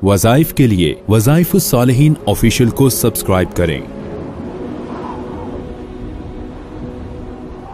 वज़ाइफ के लिए वज़ाइफुस सालिहीन ऑफिशियल को सब्सक्राइब करें।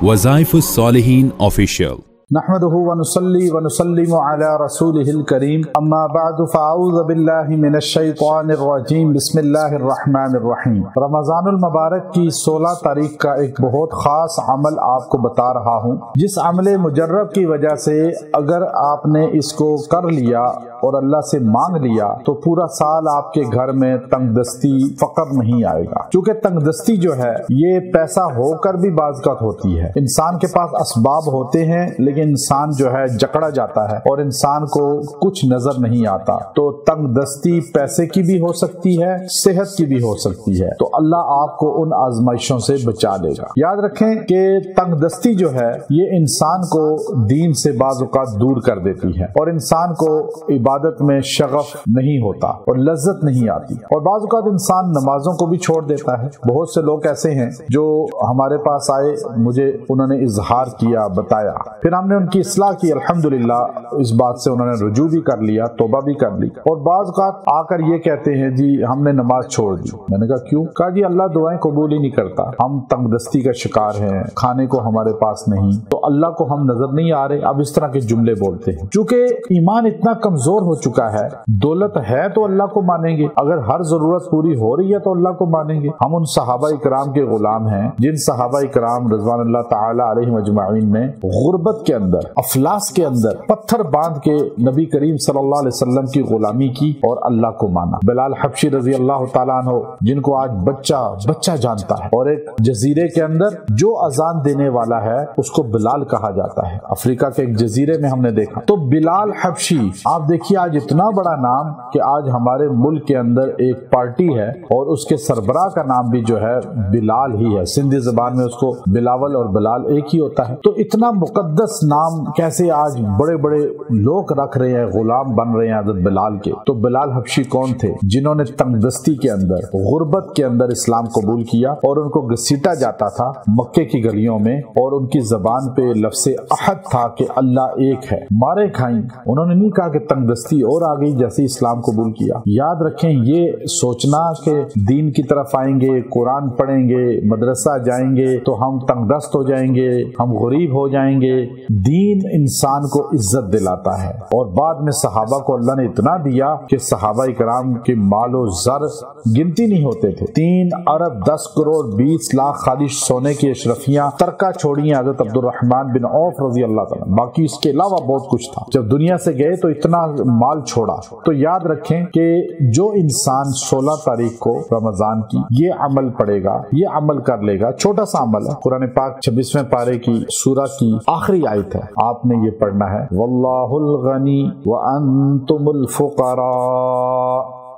वज़ाइफुस सालिहीन ऑफिशियल। नहमदुहु व नुसल्ली व नुसल्लिमु अला रसूलिहिल करीम, अम्मा बअदु फ़अऊज़ु बिल्लाहि मिनश शैतानिर रजीम, बिस्मिल्लाहिर रहमानिर रहीम। रमज़ानुल मुबारक की 16 तारीख का एक बहुत खास अमल आपको बता रहा हूँ, जिस अमल मुजर्रब की वजह से अगर आपने इसको कर लिया और अल्लाह से मांग लिया तो पूरा साल आपके घर में तंगदस्ती फकर नहीं आएगा। क्योंकि तंगदस्ती जो है ये पैसा होकर भी बाज़ होती है। इंसान के पास असबाब होते हैं लेकिन इंसान जो है जकड़ा जाता है और इंसान को कुछ नजर नहीं आता। तो तंगदस्ती पैसे की भी हो सकती है, सेहत की भी हो सकती है। तो अल्लाह आपको उन आजमाइशों से बचा लेगा। याद रखें कि तंगदस्ती जो है ये इंसान को दीन से बाज़ औक़ात दूर कर देती है और इंसान को इबादत में शगफ नहीं होता और लज्जत नहीं आती। और बाज़ औक़ात इंसान नमाजों को भी छोड़ देता है। बहुत से लोग ऐसे हैं जो हमारे पास आए, मुझे उन्होंने इजहार किया, बताया, फिर हमने उनकी इस्लाह की। अल्हम्दुलिल्लाह इस बात से उन्होंने रुजू भी कर लिया, तौबा भी कर ली। और बाज़ औक़ात आकर ये कहते हैं जी हमने नमाज छोड़ दी। मैंने कहा क्यों? कहा जी अल्लाह दुआएं कबूल ही नहीं करता, हम तंगदस्ती का शिकार हैं, खाने को हमारे पास नहीं, तो अल्लाह को हम नजर नहीं आ रहे। अब इस तरह के जुमले बोलते हैं। चूंकि ईमान इतना कमजोर हो चुका है, दौलत है तो अल्लाह को मानेंगे, अगर हर जरूरत पूरी हो रही है तो अल्लाह को मानेंगे। हम उन सहाबा इकराम के गुलाम हैं जिन सहाबा इकराम रज़वानुल्लाह ताला अलैहिम अजमाइन ने गुर्बत के अंदर, अफलास के अंदर पत्थर बांध के नबी करीम सल्लल्लाहु अलैहि वसल्लम की गुलामी की और अल्लाह को माना। बिलाल हबशी रजी अल्लाह ताला अन्हु, जिनको आज बच्चा बच्चा जानता है, और एक जजीरे के अंदर जो अजान देने वाला है उसको बिलाल कहा जाता है। अफ्रीका के एक जजीरे में हमने देखा। तो बिलाल हबशी, आप देखिए आज इतना बड़ा नाम कि आज हमारे मुल्क के अंदर एक पार्टी है और उसके सरबराह का नाम भी जो है बिलाल ही है। सिंधी जबान में उसको बिलावल और बिलाल एक ही होता है। तो इतना मुकद्दस नाम कैसे आज बड़े बड़े लोग रख रहे हैं, गुलाम बन रहे हैं हज़रत बिलाल के। तो बिलाल हबशी कौन थे? जिन्होंने तंगदस्ती के अंदर, गुर्बत के अंदर इस्लाम कबूल किया और उनको घसीटा जाता था मक्के की गलियों में और उनकी जबान पे लफ्ज़े अहद था कि अल्लाह एक है। मारे खाई, उन्होंने नहीं कहा कि तंगदस्ती और आ गई जैसे इस्लाम कबूल किया। याद रखें, ये सोचना कि दीन की तरफ आएंगे, कुरान पढ़ेंगे, मदरसा जाएंगे तो हम तंगदस्त हो जाएंगे, हम गरीब हो जाएंगे। दीन इंसान को इज्जत दिलाता है। और बाद में सहाबा को अल्लाह ने इतना दिया कि सहाबा इकराम के मालो ज़र गिनती नहीं होते थे। 3 अरब 10 करोड़ 20 लाख खाली सोने की अशरफियां तरका छोड़ी हज़रत अब्दुर्रहमान बिन औफ रजी अल्लाह ताला। बाकी इसके अलावा बहुत कुछ था। जब दुनिया से गए तो इतना माल छोड़ा। तो याद रखें कि जो इंसान 16 तारीख को रमजान की ये अमल पढ़ेगा, ये अमल कर लेगा, छोटा सा अमल है। कुरान पाक 26वें पारे की सूरा की आखिरी आयत है, आपने ये पढ़ना है, वल्लाहुल गनी व अंतुमुल फुकरा,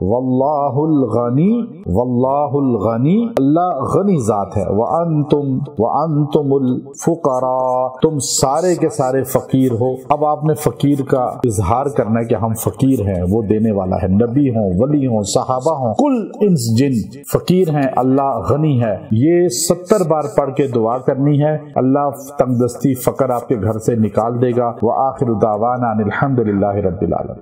वल्लाहुल गनी, वल्लाहुल गनी, अल्लाह गनी जात है, व अंतुमुल फुकरा, तुम सारे के सारे फकीर हो। अब आपने फकीर का इजहार करना है कि हम फकीर हैं, वो देने वाला है। नबी हो, वली हो, सहाबा हो, कुल इंस जिन फकीर हैं, अल्लाह गनी है। ये 70 बार पढ़ के दुआ करनी है। अल्लाह तंगदस्ती फकर आपके घर से निकाल देगा। व आखिरु दावाना अनिल हम्दुलिल्लाहि रब्बिल आलमीन।